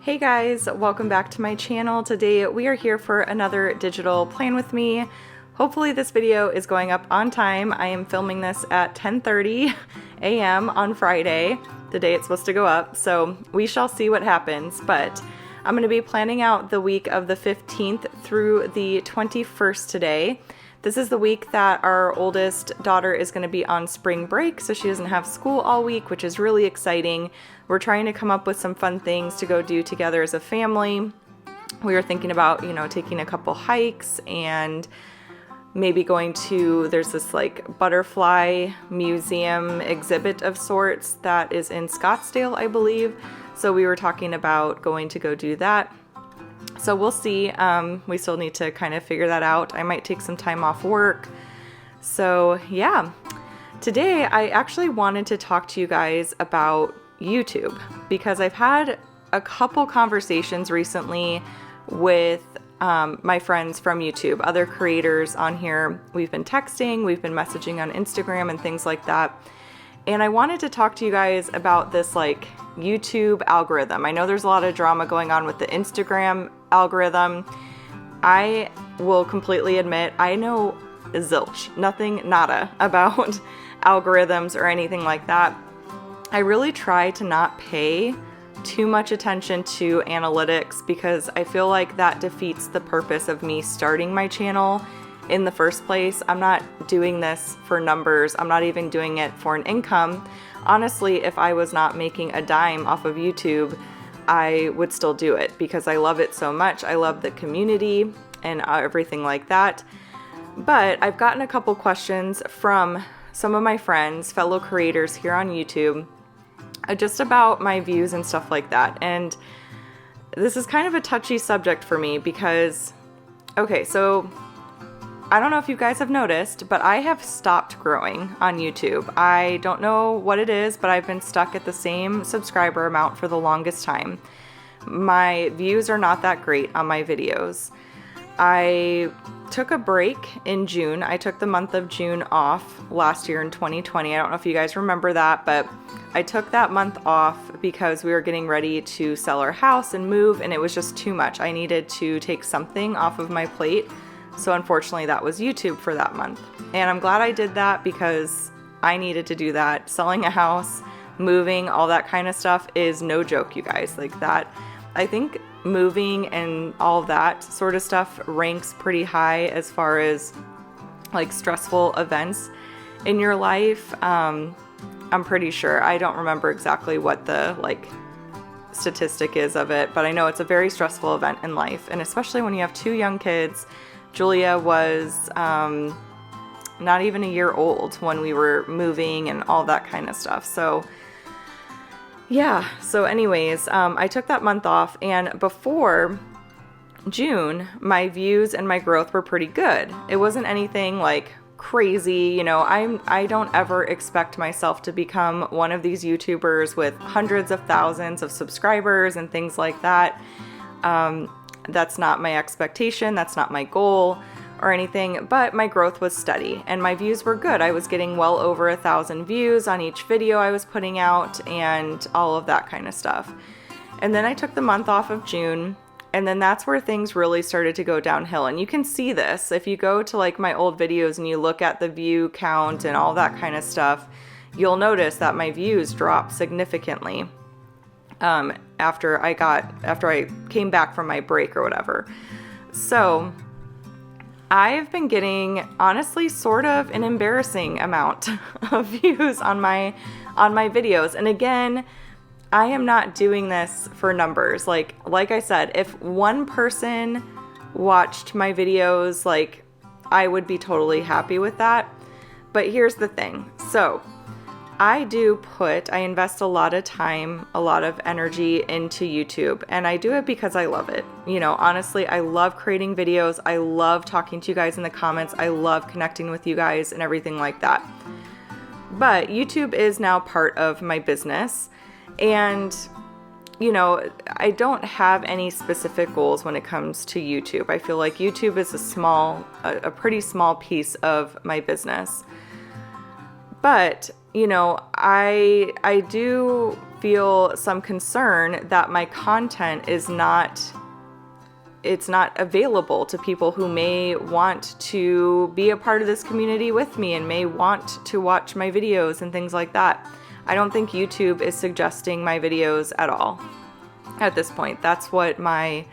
Hey guys, welcome back to my channel. Today we are here for another digital plan with me. Hopefully this video is going up on time. I am filming this at 10:30 a.m. on Friday, the day it's supposed to go up, so we shall see what happens. But I'm going to be planning out the week of the 15th through the 21st today. This is the week that our oldest daughter is going to be on spring break, so she doesn't have school all week, which is really exciting. We're trying to come up with some fun things to go do together as a family. We were thinking about, taking a couple hikes and maybe going to, there's this like butterfly museum exhibit of sorts that is in Scottsdale, I believe. So we were talking about going to go do that. So we'll see. We still need to kind of figure that out. I might take some time off work. So yeah, today I actually wanted to talk to you guys about YouTube because I've had a couple conversations recently with my friends from YouTube, other creators on here. We've been texting, we've been messaging on Instagram and things like that. And I wanted to talk to you guys about this like YouTube algorithm. I know there's a lot of drama going on with the Instagram algorithm. I will completely admit I know zilch, nothing, nada about algorithms or anything like that. I really try to not pay too much attention to analytics because I feel like that defeats the purpose of me starting my channel in the first place. I'm not doing this for numbers. I'm not even doing it for an income. Honestly, if I was not making a dime off of YouTube, I would still do it because I love it so much. I love the community and everything like that. But I've gotten a couple questions from some of my friends, fellow creators here on YouTube, just about my views and stuff like that. And this is kind of a touchy subject for me because, okay, so I don't know if you guys have noticed, but I have stopped growing on YouTube. I don't know what it is, but I've been stuck at the same subscriber amount for the longest time. My views are not that great on my videos. I took a break in June. I took the month of June off last year in 2020. I don't know if you guys remember that, but I took that month off because we were getting ready to sell our house and move, and it was just too much. I needed to take something off of my plate. So unfortunately that was YouTube for that month. And I'm glad I did that because I needed to do that. Selling a house, moving, all that kind of stuff is no joke, you guys. Like that, I think moving and all that sort of stuff ranks pretty high as far as like stressful events in your life. I'm pretty sure. I don't remember exactly what the like statistic is of it, but I know it's a very stressful event in life. And especially when you have two young kids. Julia was not even a year old when we were moving and all that kind of stuff. So yeah, so anyways, I took that month off, and before June, my views and my growth were pretty good. It wasn't anything like crazy, I don't ever expect myself to become one of these YouTubers with hundreds of thousands of subscribers and things like that. That's not my expectation, that's not my goal or anything, but my growth was steady and my views were good. I was getting well over 1,000 views on each video I was putting out and all of that kind of stuff. And then I took the month off of June, and then that's where things really started to go downhill. And you can see this if you go to like my old videos and you look at the view count and all that kind of stuff, you'll notice that my views dropped significantly. After I came back from my break or whatever. So I've been getting, honestly, sort of an embarrassing amount of views on my videos. And again, I am not doing this for numbers. Like I said, if one person watched my videos, like I would be totally happy with that. But here's the thing. So I invest a lot of time, a lot of energy into YouTube, and I do it because I love it. Honestly, I love creating videos. I love talking to you guys in the comments. I love connecting with you guys and everything like that. But YouTube is now part of my business, and I don't have any specific goals when it comes to YouTube. I feel like YouTube is a pretty small piece of my business. But I do feel some concern that my content is not available to people who may want to be a part of this community with me and may want to watch my videos and things like that. I don't think YouTube is suggesting my videos at all at this point. That's what my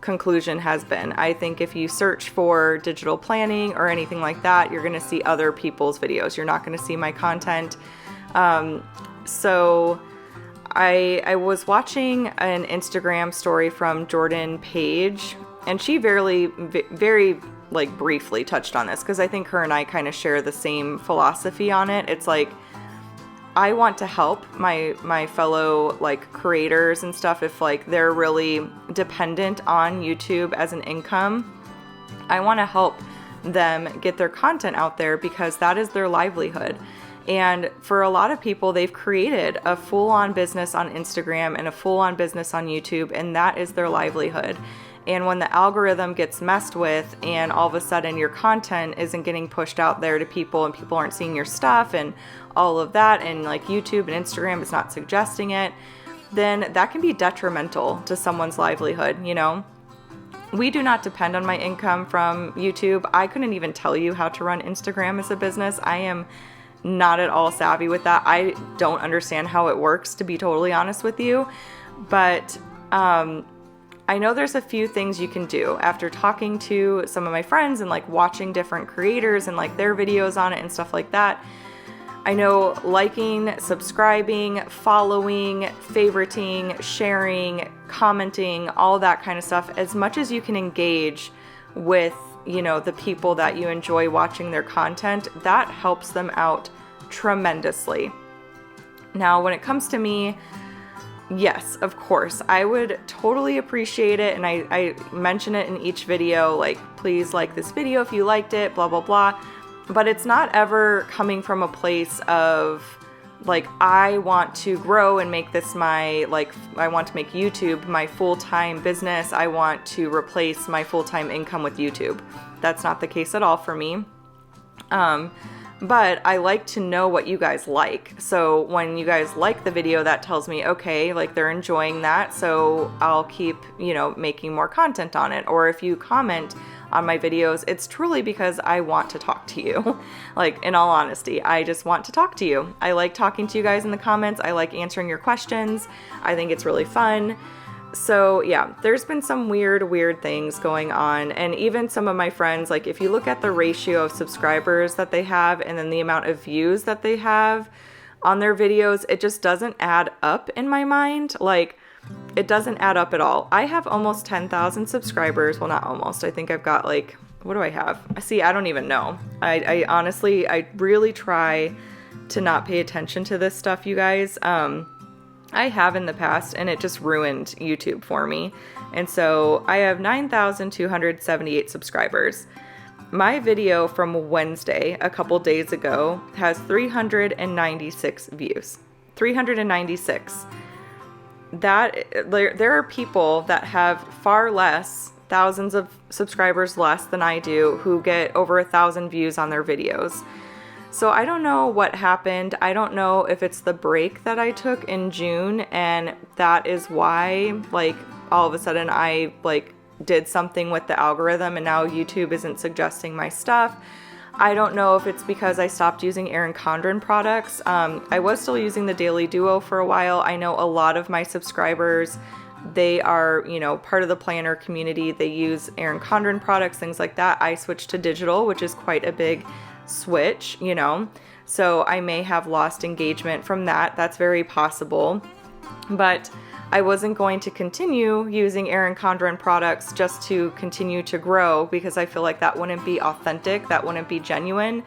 conclusion has been. I think if you search for digital planning or anything like that, you're going to see other people's videos. You're not going to see my content. So I was watching an Instagram story from Jordan Page, and she very like briefly touched on this because I think her and I kind of share the same philosophy on it. It's like, I want to help my fellow like creators and stuff if like they're really dependent on YouTube as an income. I want to help them get their content out there because that is their livelihood. And for a lot of people, they've created a full-on business on Instagram and a full-on business on YouTube, and that is their livelihood. And when the algorithm gets messed with and all of a sudden your content isn't getting pushed out there to people and people aren't seeing your stuff and all of that, and like YouTube and Instagram is not suggesting it, then that can be detrimental to someone's livelihood, you know? We do not depend on my income from YouTube. I couldn't even tell you how to run Instagram as a business. I am not at all savvy with that. I don't understand how it works, to be totally honest with you. But I know there's a few things you can do after talking to some of my friends and like watching different creators and like their videos on it and stuff like that. I know liking, subscribing, following, favoriting, sharing, commenting, all that kind of stuff, as much as you can engage with, you know, the people that you enjoy watching their content, that helps them out tremendously. Now, when it comes to me, yes, of course, I would totally appreciate it, and I mention it in each video, like, please like this video if you liked it, blah, blah, blah, but it's not ever coming from a place of, like, I want to grow and make this my, like, I want to make YouTube my full-time business. I want to replace my full-time income with YouTube. That's not the case at all for me. But I like to know what you guys like. So when you guys like the video, that tells me, okay, like they're enjoying that, so I'll keep, you know, making more content on it. Or if you comment on my videos, it's truly because I want to talk to you. Like, in all honesty, I just want to talk to you. I like talking to you guys in the comments. I like answering your questions. I think it's really fun. So yeah, there's been some weird things going on. And even some of my friends, like if you look at the ratio of subscribers that they have and then the amount of views that they have on their videos, it just doesn't add up in my mind. Like, it doesn't add up at all. I have almost 10,000 subscribers. Well, not almost. I think I've got like, what do I have? See, I don't even know. I honestly, I really try to not pay attention to this stuff, you guys. I have in the past, and it just ruined YouTube for me. And so I have 9,278 subscribers. My video from Wednesday, a couple days ago, has 396 views. 396. There are people that have far less, thousands of subscribers less than I do, who get over 1,000 views on their videos. So I don't know what happened. I don't know if it's the break that I took in June, and that is why, like, all of a sudden I, like, did something with the algorithm and now YouTube isn't suggesting my stuff. I don't know if it's because I stopped using ERIN CONDREN products. I was still using the Daily Duo for a while. I know a lot of my subscribers, they are, you know, part of the planner community. They use ERIN CONDREN products, things like that. I switched to digital, which is quite a big switch, you know, so I may have lost engagement from that. That's very possible, but I wasn't going to continue using ERIN CONDREN products just to continue to grow, because I feel like that wouldn't be authentic, that wouldn't be genuine.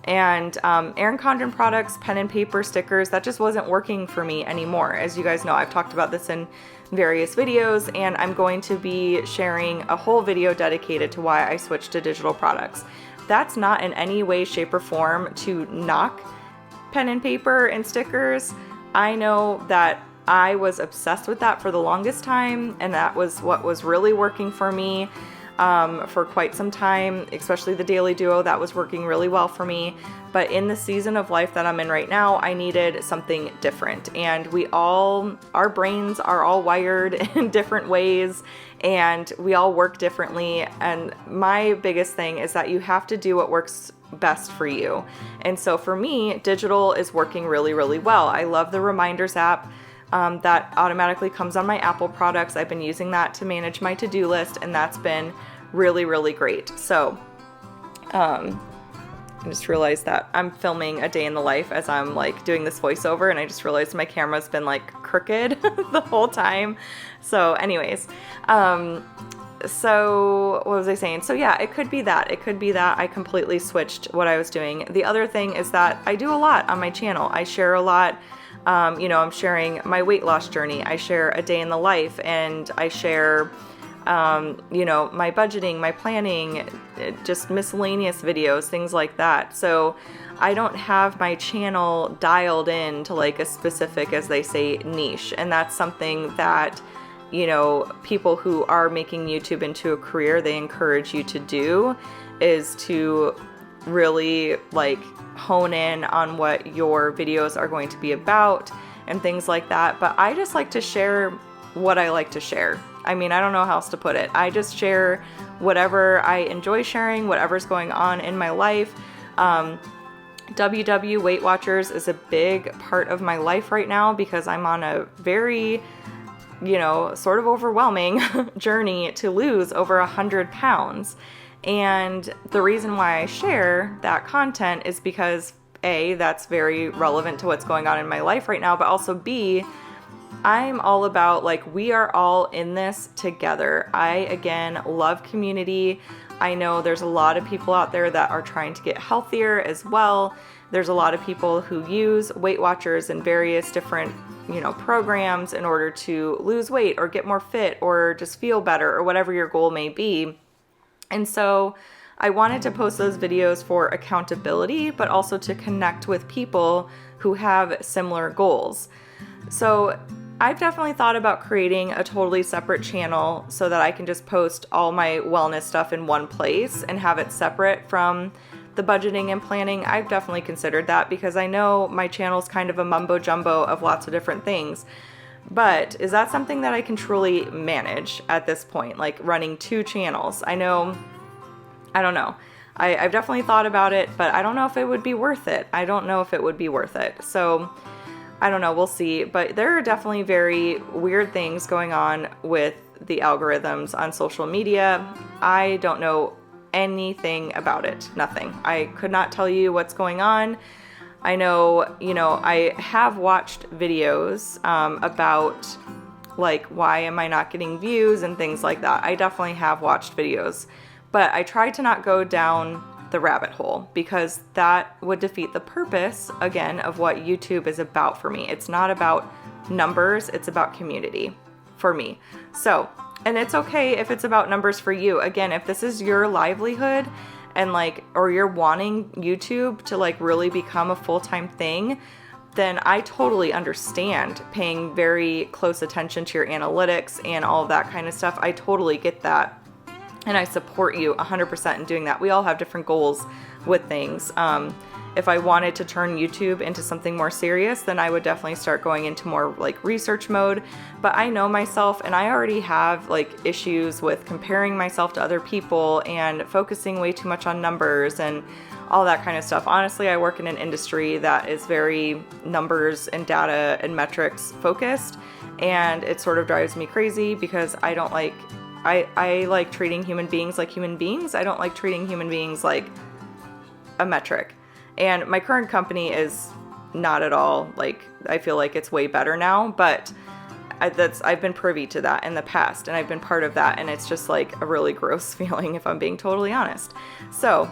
And ERIN CONDREN products, pen and paper, stickers, that just wasn't working for me anymore. As you guys know, I've talked about this in various videos, and I'm going to be sharing a whole video dedicated to why I switched to digital products. That's not in any way, shape, or form to knock pen and paper and stickers. I know that I was obsessed with that for the longest time, and that was what was really working for me. for quite some time, especially the daily duo. That was working really well for me. But in the season of life that I'm in right now, I needed something different. And our brains are all wired in different ways, and we all work differently. And my biggest thing is that you have to do what works best for you. And so for me, digital is working really, really well. I love the reminders app that automatically comes on my Apple products. I've been using that to manage my to-do list, and that's been really, really great. So, I just realized that I'm filming a day in the life as I'm like doing this voiceover, and I just realized my camera's been like crooked the whole time. So anyways, so what was I saying? So yeah, it could be that. It could be that I completely switched what I was doing. The other thing is that I do a lot on my channel. I share a lot. I'm sharing my weight loss journey. I share a day in the life, and I share my budgeting, my planning, just miscellaneous videos, things like that. So I don't have my channel dialed in to like a specific, as they say, niche. And that's something that, people who are making YouTube into a career, they encourage you to do, is to really like hone in on what your videos are going to be about and things like that. But I just like to share what I like to share. I mean, I don't know how else to put it. I just share whatever I enjoy sharing, whatever's going on in my life. WW Weight Watchers is a big part of my life right now because I'm on a very, sort of overwhelming journey to lose over 100 pounds. And the reason why I share that content is because A, that's very relevant to what's going on in my life right now, but also B, I'm all about like, we are all in this together. I, again, love community. I know there's a lot of people out there that are trying to get healthier as well. There's a lot of people who use Weight Watchers and various different, programs in order to lose weight or get more fit or just feel better or whatever your goal may be. And so I wanted to post those videos for accountability, but also to connect with people who have similar goals. So I've definitely thought about creating a totally separate channel so that I can just post all my wellness stuff in one place and have it separate from the budgeting and planning. I've definitely considered that because I know my channel's kind of a mumbo jumbo of lots of different things. But is that something that I can truly manage at this point, like running 2 channels? I don't know. I've definitely thought about it, but I don't know if it would be worth it. So I don't know, we'll see. But there are definitely very weird things going on with the algorithms on social media. I don't know anything about it. Nothing. I could not tell you what's going on. I know, I have watched videos about like, why am I not getting views and things like that. I definitely have watched videos, but I try to not go down the rabbit hole because that would defeat the purpose, again, of what YouTube is about for me. It's not about numbers, it's about community for me. So, and it's okay if it's about numbers for you. Again, if this is your livelihood and or you're wanting YouTube to really become a full-time thing, then I totally understand paying very close attention to your analytics and all of that kind of stuff. I totally get that. And I support you 100% in doing that. We all have different goals with things. If I wanted to turn YouTube into something more serious, then I would definitely start going into more research mode. But I know myself, and I already have issues with comparing myself to other people and focusing way too much on numbers and all that kind of stuff. Honestly, I work in an industry that is very numbers and data and metrics focused, and it sort of drives me crazy because I don't I like treating human beings like human beings. I don't like treating human beings like a metric. And my current company is not at all I feel like it's way better now, but I've been privy to that in the past, and I've been part of that, and it's just a really gross feeling if I'm being totally honest. So,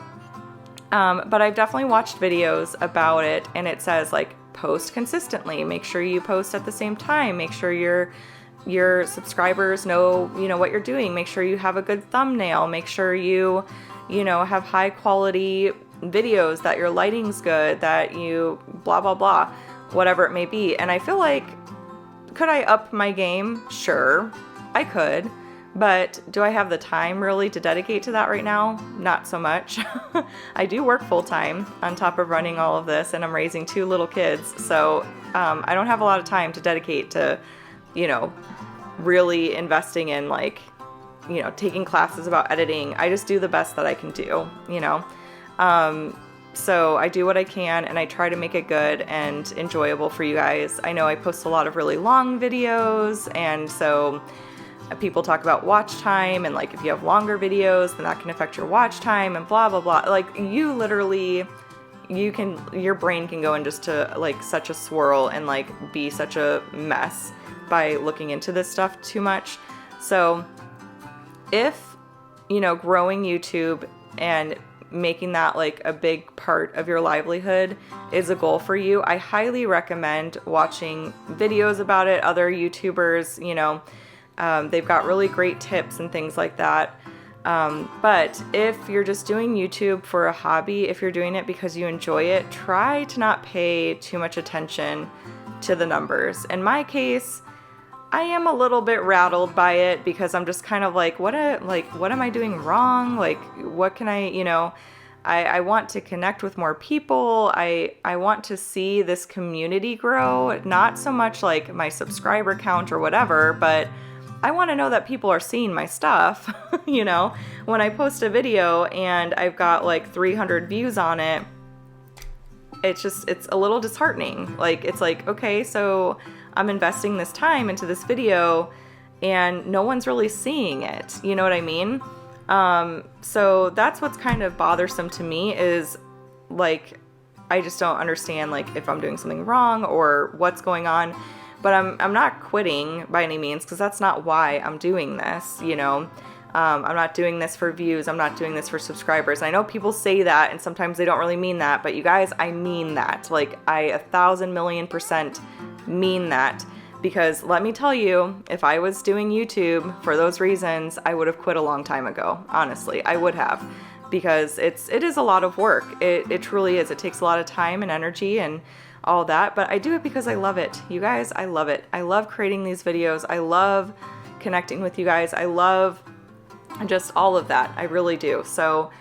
but I've definitely watched videos about it, and it says post consistently, make sure you post at the same time, make sure your subscribers know, what you're doing, make sure you have a good thumbnail, make sure you have high quality videos, that your lighting's good, that you blah, blah, blah, whatever it may be. And I feel could I up my game? Sure, I could, But do I have the time really to dedicate to that right now? Not so much. I do work full time on top of running all of this, and I'm raising 2 little kids. So I don't have a lot of time to dedicate to, you know, really investing in like, you know, taking classes about editing. I just do the best that I can do, you know. So I do what I can, and I try to make it good and enjoyable for you guys. I know I post a lot of really long videos, and so people talk about watch time, and like if you have longer videos, then that can affect your watch time and blah, blah, blah. Like you literally, your brain can go in just to like such a swirl and like be such a mess by looking into this stuff too much. So if, you know, growing YouTube and making that like a big part of your livelihood is a goal for you, I highly recommend watching videos about it. Other YouTubers, you know, they've got really great tips and things like that. But if you're just doing YouTube for a hobby, if you're doing it because you enjoy it, try to not pay too much attention to the numbers. In my case, I am a little bit rattled by it because I'm just kind of like, what am I doing wrong? Like, what can I, you know, I want to connect with more people. I want to see this community grow, not so much like my subscriber count or whatever, but I want to know that people are seeing my stuff. You know, when I post a video and I've got like 300 views on it, it's a little disheartening. Like, it's like, okay, so I'm investing this time into this video and no one's really seeing it. You know what I mean? So that's what's kind of bothersome to me, is like, I just don't understand like if I'm doing something wrong or what's going on. But I'm not quitting by any means, because that's not why I'm doing this, you know. I'm not doing this for views. I'm not doing this for subscribers. I know people say that, and sometimes they don't really mean that, but you guys, I mean that. Like, I 1,000,000,000% mean that, because let me tell you, if I was doing YouTube for those reasons, I would have quit a long time ago. Honestly, I would have, because it is a lot of work. It truly is. It takes a lot of time and energy and all that, but I do it because I love it. You guys, I love it. I love creating these videos. I love connecting with you guys. I love just all of that. I really do. So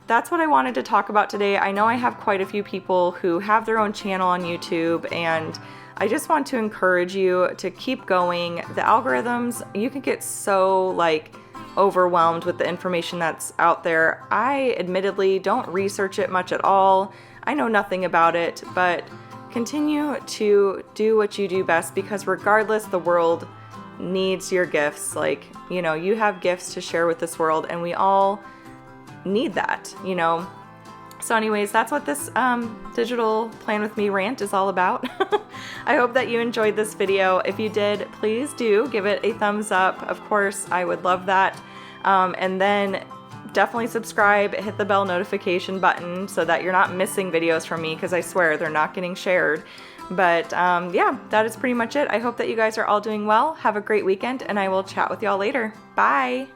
that's what I wanted to talk about today. I know I have quite a few people who have their own channel on YouTube, and I just want to encourage you to keep going. The algorithms, you can get so like overwhelmed with the information that's out there. I admittedly don't research it much at all. I know nothing about it, but continue to do what you do best, because regardless, the world needs your gifts. Like, you know, you have gifts to share with this world, and we all need that, you know. So anyways, that's what this digital plan with me rant is all about. I hope that you enjoyed this video. If you did, please do give it a thumbs up. Of course, I would love that. And then definitely subscribe, hit the bell notification button so that you're not missing videos from me, because I swear they're not getting shared. But yeah, that is pretty much it. I hope that you guys are all doing well. Have a great weekend, and I will chat with y'all later. Bye!